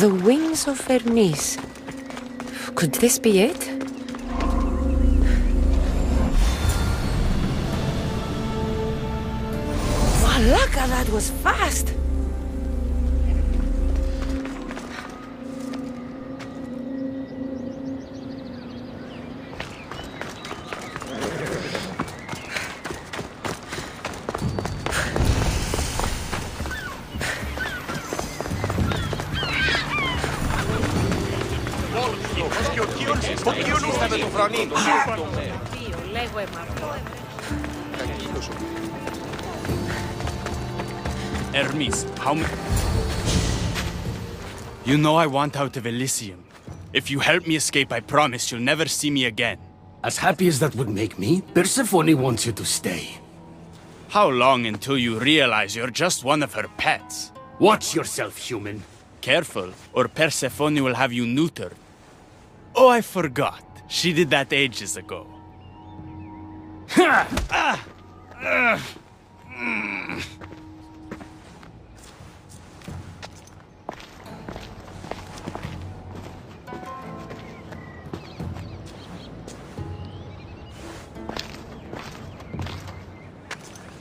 The wings of Vernice. Could this be it? Malaka, that was fast! Hermes, how many... You know I want out of Elysium. If you help me escape, I promise you'll never see me again. As happy as that would make me, Persephone wants you to stay. How long until you realize you're just one of her pets? Watch yourself, human. Careful, or Persephone will have you neutered. Oh, I forgot. She did that ages ago.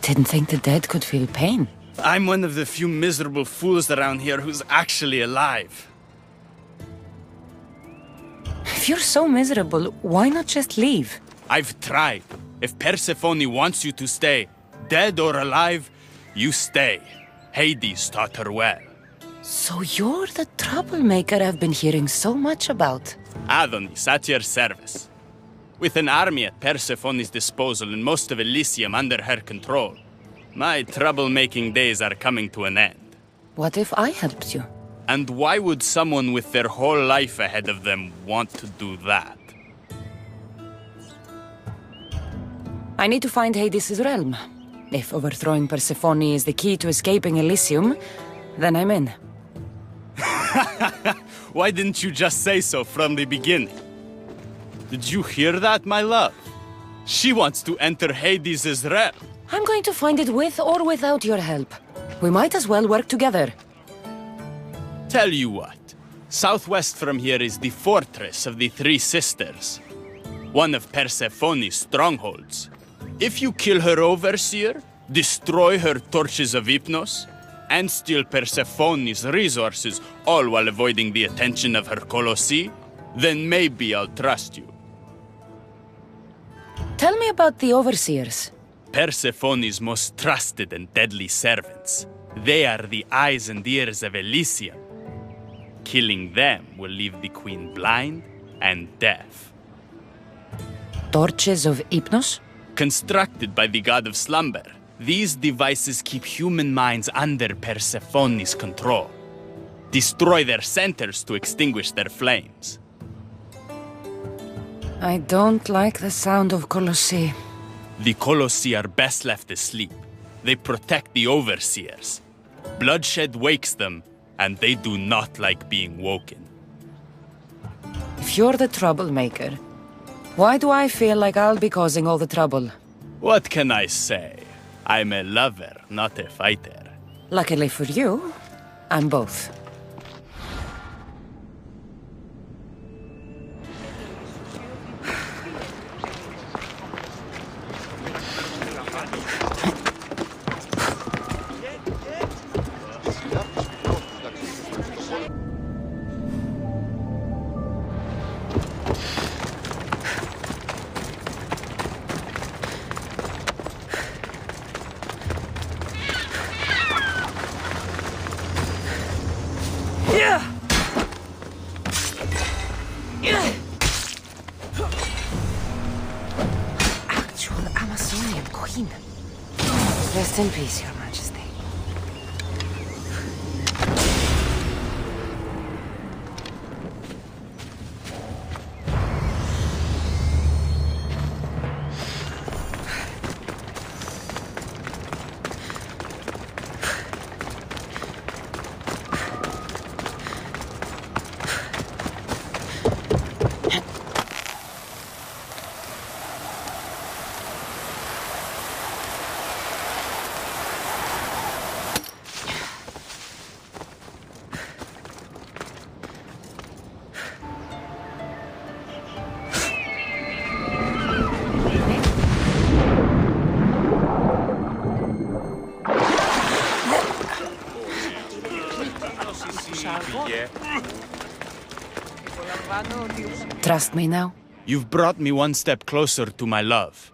Didn't think the dead could feel pain. I'm one of the few miserable fools around here who's actually alive. If you're so miserable, why not just leave? I've tried. If Persephone wants you to stay, dead or alive, you stay. Hades taught her well. So you're the troublemaker I've been hearing so much about. Adonis, at your service. With an army at Persephone's disposal and most of Elysium under her control, my troublemaking days are coming to an end. What if I helped you? And why would someone with their whole life ahead of them want to do that? I need to find Hades' realm. If overthrowing Persephone is the key to escaping Elysium, then I'm in. Why didn't you just say so from the beginning? Did you hear that, my love? She wants to enter Hades' realm. I'm going to find it with or without your help. We might as well work together. Tell you what, southwest from here is the fortress of the Three Sisters, one of Persephone's strongholds. If you kill her overseer, destroy her torches of Hypnos, and steal Persephone's resources, all while avoiding the attention of her Colossi, then maybe I'll trust you. Tell me about the overseers. Persephone's most trusted and deadly servants. They are the eyes and ears of Elysium. Killing them will leave the queen blind and deaf. Torches of Hypnos? Constructed by the god of slumber, these devices keep human minds under Persephone's control. Destroy their centers to extinguish their flames. I don't like the sound of Colossi. The Colossi are best left asleep. They protect the overseers. Bloodshed wakes them, and they do not like being woken. If you're the troublemaker, why do I feel like I'll be causing all the trouble? What can I say? I'm a lover, not a fighter. Luckily for you, I'm both. Actual Amazonian queen. Rest in peace, Your Majesty. Trust me now? You've brought me one step closer to my love.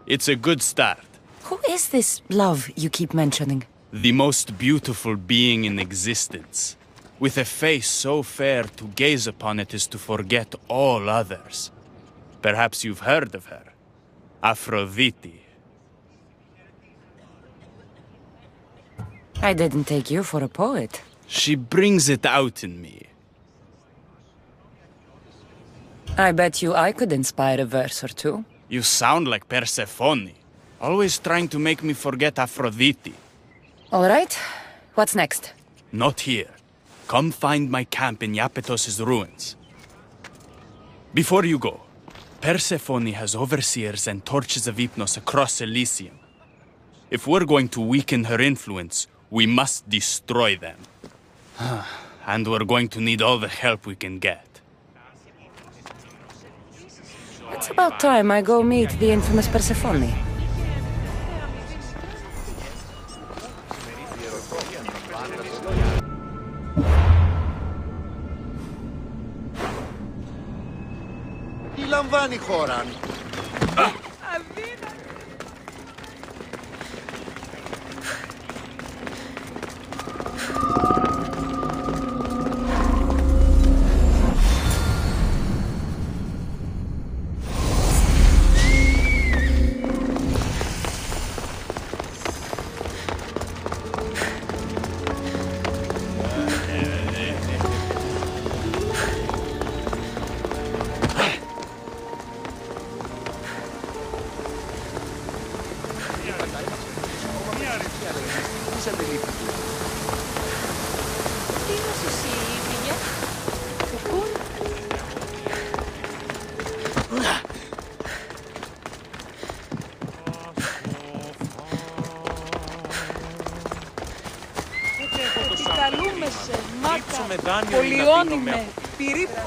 It's a good start. Who is this love you keep mentioning? The most beautiful being in existence. With a face so fair, to gaze upon it is to forget all others. Perhaps you've heard of her. Aphrodite. I didn't take you for a poet. She brings it out in me. I bet you I could inspire a verse or two. You sound like Persephone. Always trying to make me forget Aphrodite. All right. What's next? Not here. Come find my camp in Iapetos' ruins. Before you go, Persephone has overseers and torches of Hypnos across Elysium. If we're going to weaken her influence, we must destroy them. And we're going to need all the help we can get. It's about time I go meet the infamous Persephone. Τι λαμβάνει η χώρα? Καλούμε σε μάτα, πολιώνουμε, πυρήπο.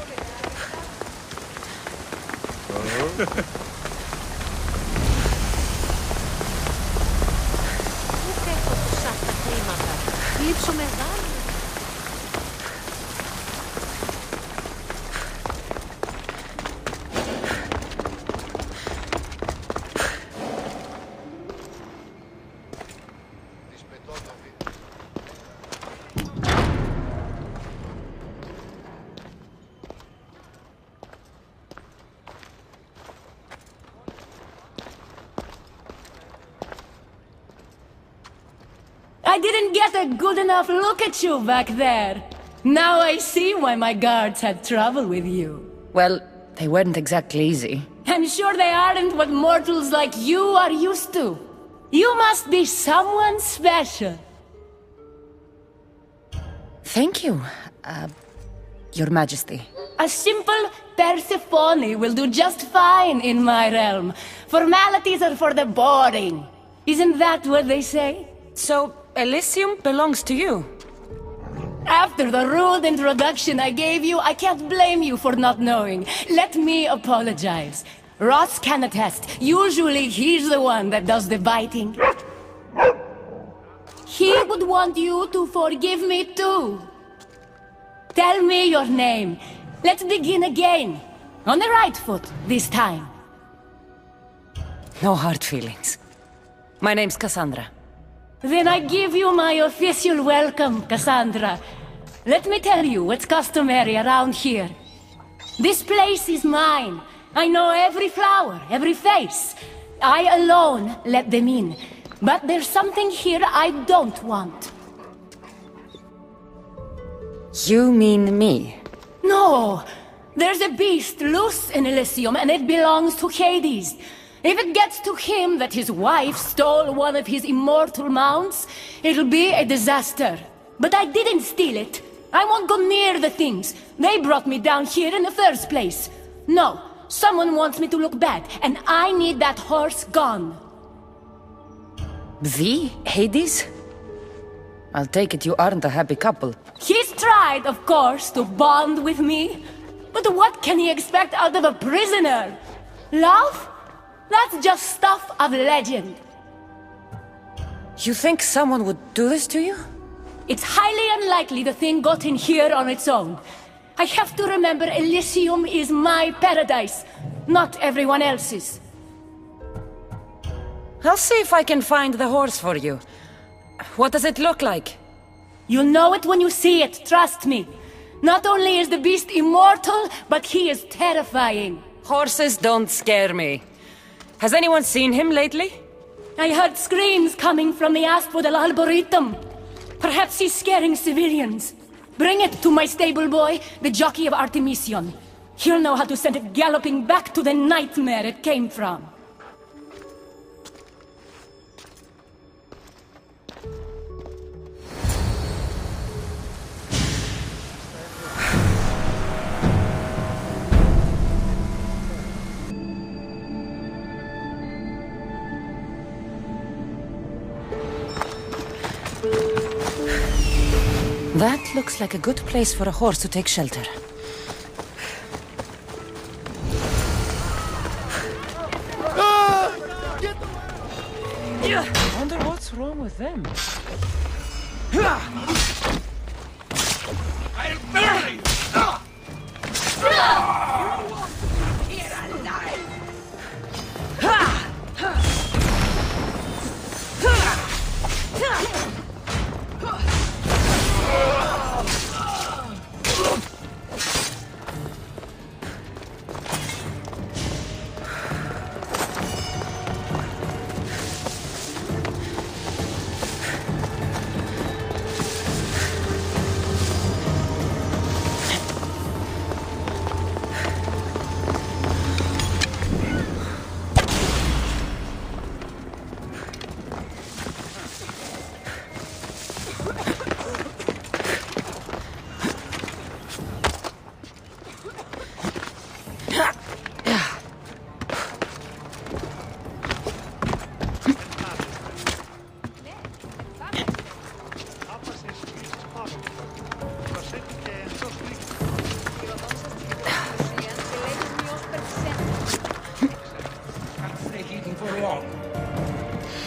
Πού έχω τόσα τα κλίματα, λείψω μεγάλη. I didn't get a good enough look at you back there. Now I see why my guards had trouble with you. Well, they weren't exactly easy. I'm sure they aren't what mortals like you are used to. You must be someone special. Thank you, Your Majesty. A simple Persephone will do just fine in my realm. Formalities are for the boring. Isn't that what they say? So, Elysium belongs to you? After the rude introduction I gave you, I can't blame you for not knowing. Let me apologize. Ross can attest. Usually he's the one that does the biting. He would want you to forgive me too. Tell me your name. Let's begin again. On the right foot, this time. No hard feelings. My name's Cassandra. Then I give you my official welcome, Cassandra. Let me tell you what's customary around here. This place is mine. I know every flower, every face. I alone let them in. But there's something here I don't want. You mean me? No! There's a beast loose in Elysium and it belongs to Hades. If it gets to him that his wife stole one of his immortal mounts, it'll be a disaster. But I didn't steal it. I won't go near the things. They brought me down here in the first place. No, someone wants me to look bad, and I need that horse gone. The Hades? I'll take it you aren't a happy couple. He's tried, of course, to bond with me. But what can he expect out of a prisoner? Love? That's just stuff of legend. You think someone would do this to you? It's highly unlikely the thing got in here on its own. I have to remember Elysium is my paradise, not everyone else's. I'll see if I can find the horse for you. What does it look like? You'll know it when you see it, trust me. Not only is the beast immortal, but he is terrifying. Horses don't scare me. Has anyone seen him lately? I heard screams coming from the Asphodel Arboretum. Perhaps he's scaring civilians. Bring it to my stable boy, the jockey of Artemision. He'll know how to send it galloping back to the nightmare it came from. That looks like a good place for a horse to take shelter. I wonder what's wrong with them. I'll bury you! Here alive!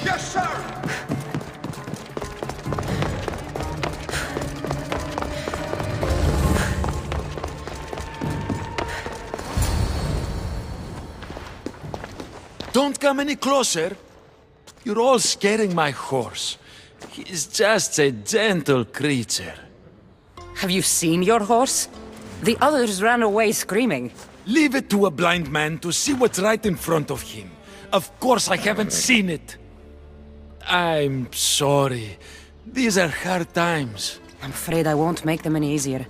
Yes, sir! Don't come any closer. You're all scaring my horse. He's just a gentle creature. Have you seen your horse? The others ran away screaming. Leave it to a blind man to see what's right in front of him. Of course I haven't seen it. I'm sorry. These are hard times. I'm afraid I won't make them any easier.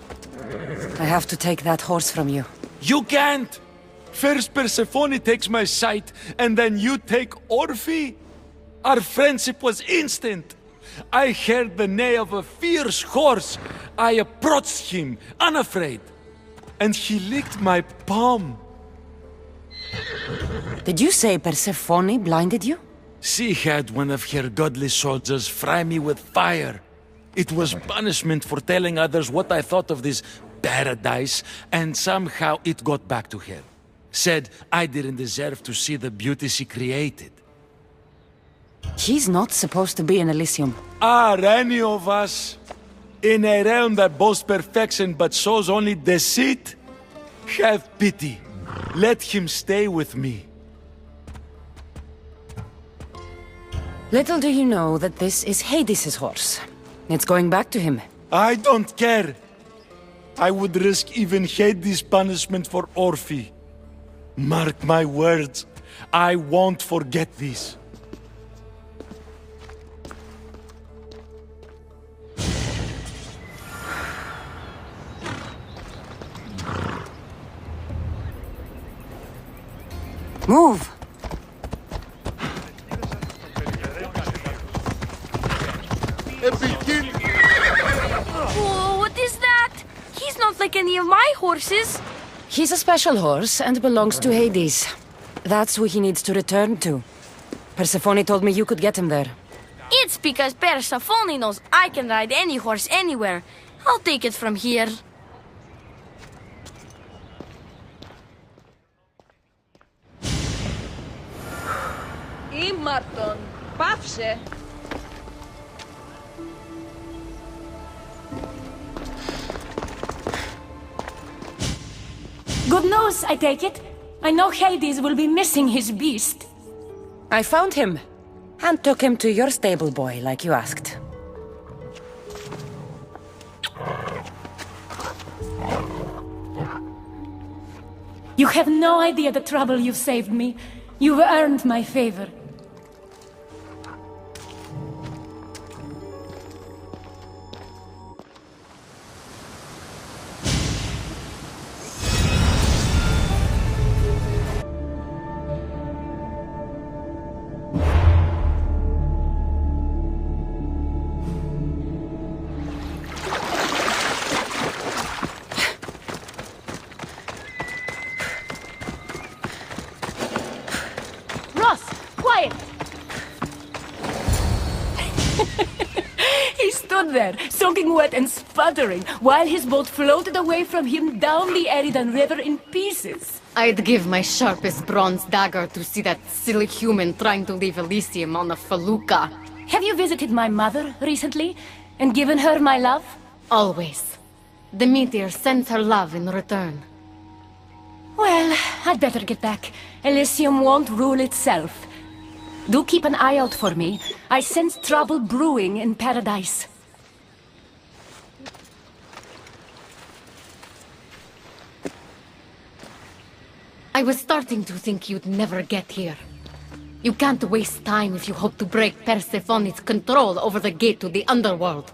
I have to take that horse from you. You can't! First Persephone takes my sight, and then you take Orphe? Our friendship was instant. I heard the neigh of a fierce horse. I approached him, unafraid. And he licked my palm. Did you say Persephone blinded you? She had one of her godly soldiers fry me with fire. It was punishment for telling others what I thought of this paradise, and somehow it got back to her. Said I didn't deserve to see the beauty she created. He's not supposed to be in Elysium. Are any of us in a realm that boasts perfection but shows only deceit? Have pity. Let him stay with me. Little do you know that this is Hades' horse. It's going back to him. I don't care. I would risk even Hades' punishment for Orphe. Mark my words, I won't forget this. Move! Oh, what is that? He's not like any of my horses. He's a special horse and belongs to Hades. That's who he needs to return to. Persephone told me you could get him there. It's because Persephone knows I can ride any horse anywhere. I'll take it from here. Ήμαρτον, πάυσε. Good news, I take it. I know Hades will be missing his beast. I found him, and took him to your stable boy, like you asked. You have no idea the trouble you've saved me. You've earned my favor. Quiet! He stood there, soaking wet and sputtering, while his boat floated away from him down the Eridan River in pieces. I'd give my sharpest bronze dagger to see that silly human trying to leave Elysium on a felucca. Have you visited my mother recently, and given her my love? Always. The meteor sends her love in return. Well, I'd better get back. Elysium won't rule itself. Do keep an eye out for me. I sense trouble brewing in Paradise. I was starting to think you'd never get here. You can't waste time if you hope to break Persephone's control over the gate to the underworld.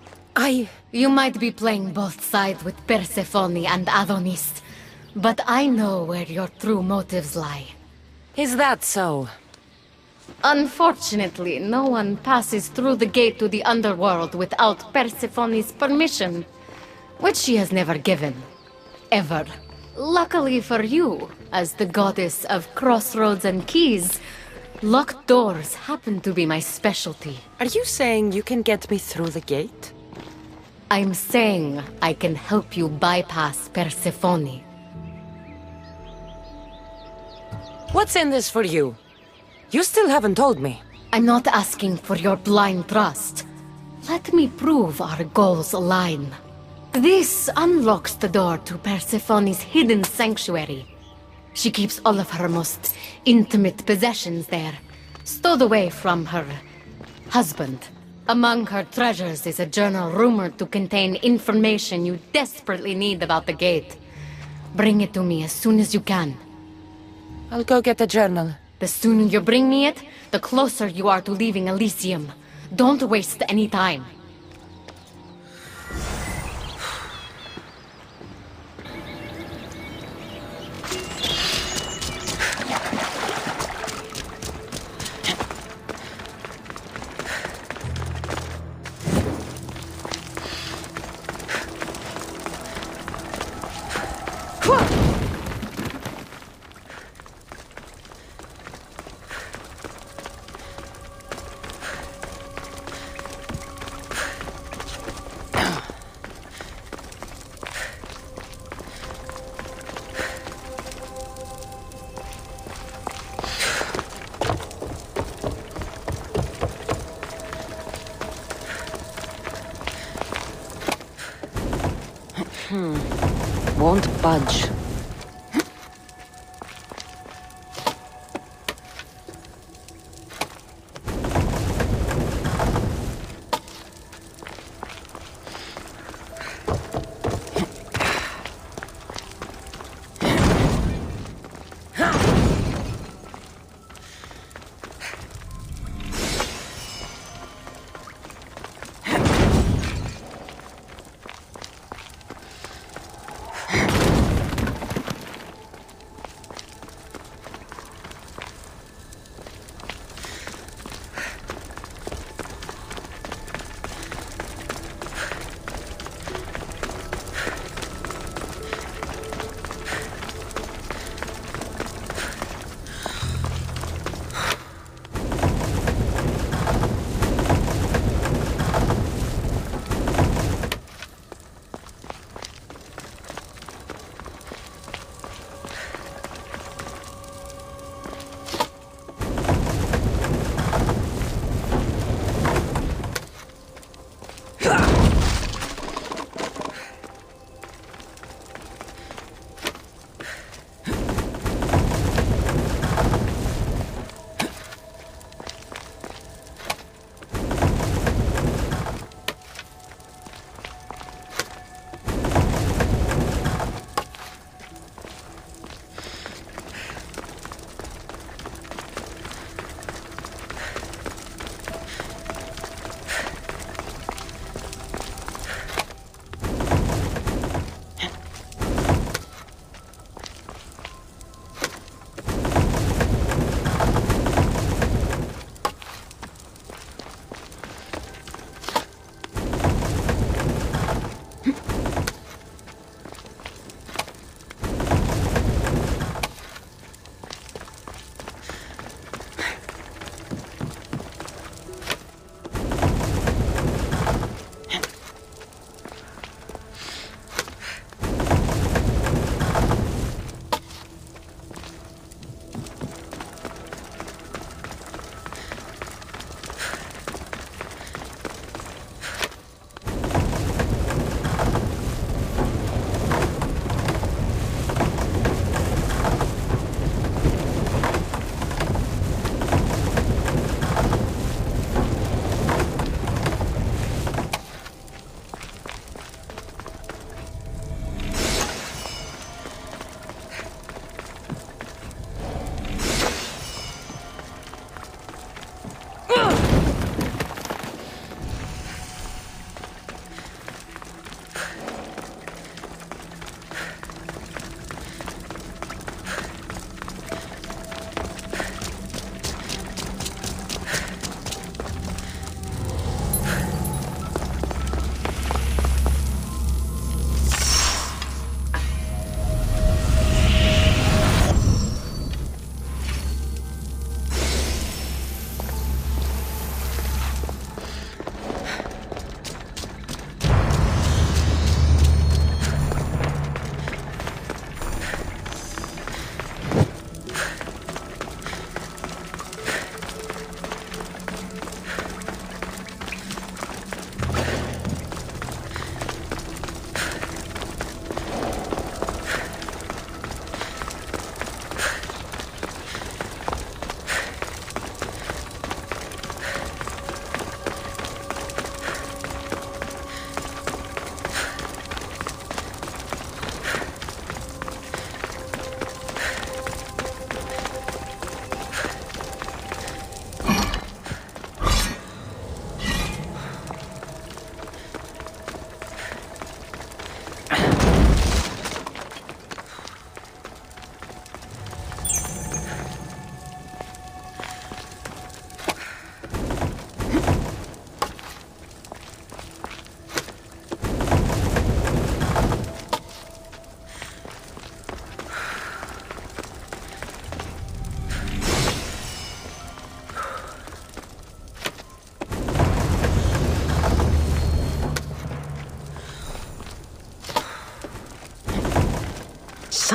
You might be playing both sides with Persephone and Adonis, but I know where your true motives lie. Is that so? Unfortunately, no one passes through the gate to the underworld without Persephone's permission, which she has never given. Ever. Luckily for you, as the goddess of crossroads and keys, locked doors happen to be my specialty. Are you saying you can get me through the gate? I'm saying I can help you bypass Persephone. What's in this for you? You still haven't told me. I'm not asking for your blind trust. Let me prove our goals align. This unlocks the door to Persephone's hidden sanctuary. She keeps all of her most intimate possessions there, stowed away from her husband. Among her treasures is a journal rumored to contain information you desperately need about the gate. Bring it to me as soon as you can. I'll go get the journal. The sooner you bring me it, the closer you are to leaving Elysium. Don't waste any time. Won't budge.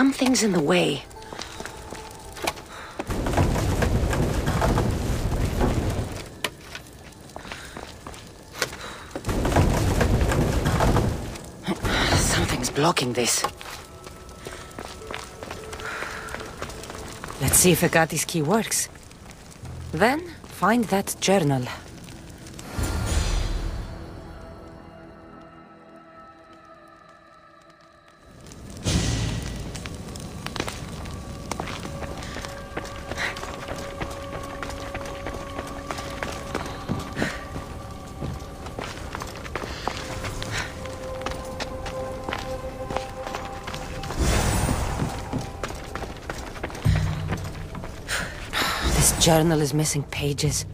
Something's in the way. Something's blocking this. Let's see if Agate's key works. Then, find that journal. This journal is missing pages.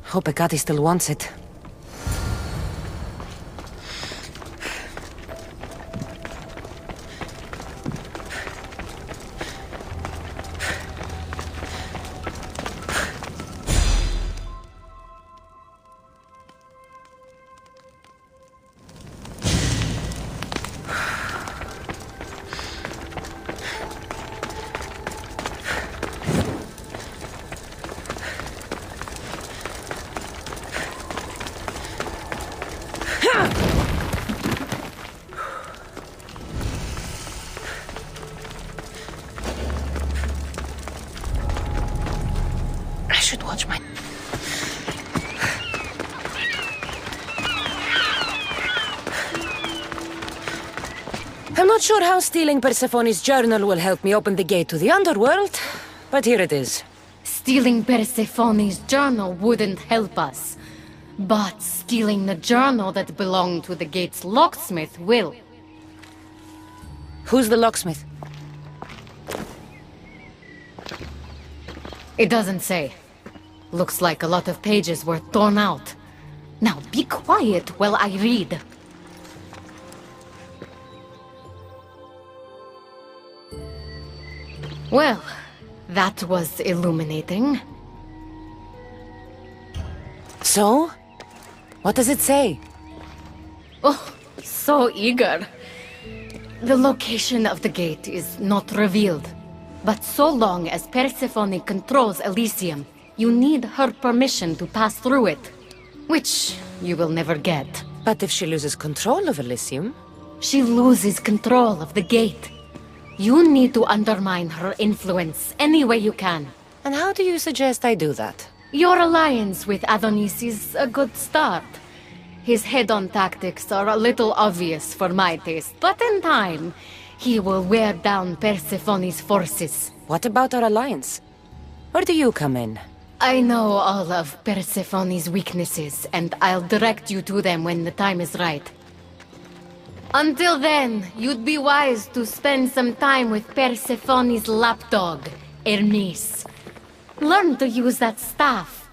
Hope Agate still wants it. I should watch my... I'm not sure how stealing Persephone's journal will help me open the gate to the underworld, but here it is. Stealing Persephone's journal wouldn't help us. But stealing the journal that belonged to the gate's locksmith will. Who's the locksmith? It doesn't say. Looks like a lot of pages were torn out. Now be quiet while I read. Well, that was illuminating. So? What does it say? Oh, so eager. The location of the gate is not revealed. But so long as Persephone controls Elysium, you need her permission to pass through it. Which you will never get. But if she loses control of Elysium? She loses control of the gate. You need to undermine her influence any way you can. And how do you suggest I do that? Your alliance with Adonis is a good start. His head-on tactics are a little obvious for my taste, but in time, he will wear down Persephone's forces. What about our alliance? Where do you come in? I know all of Persephone's weaknesses, and I'll direct you to them when the time is right. Until then, you'd be wise to spend some time with Persephone's lapdog, Hermes. Learn to use that staff.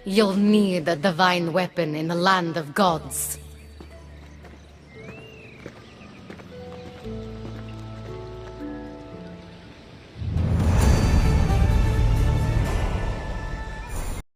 You'll need a divine weapon in the land of gods.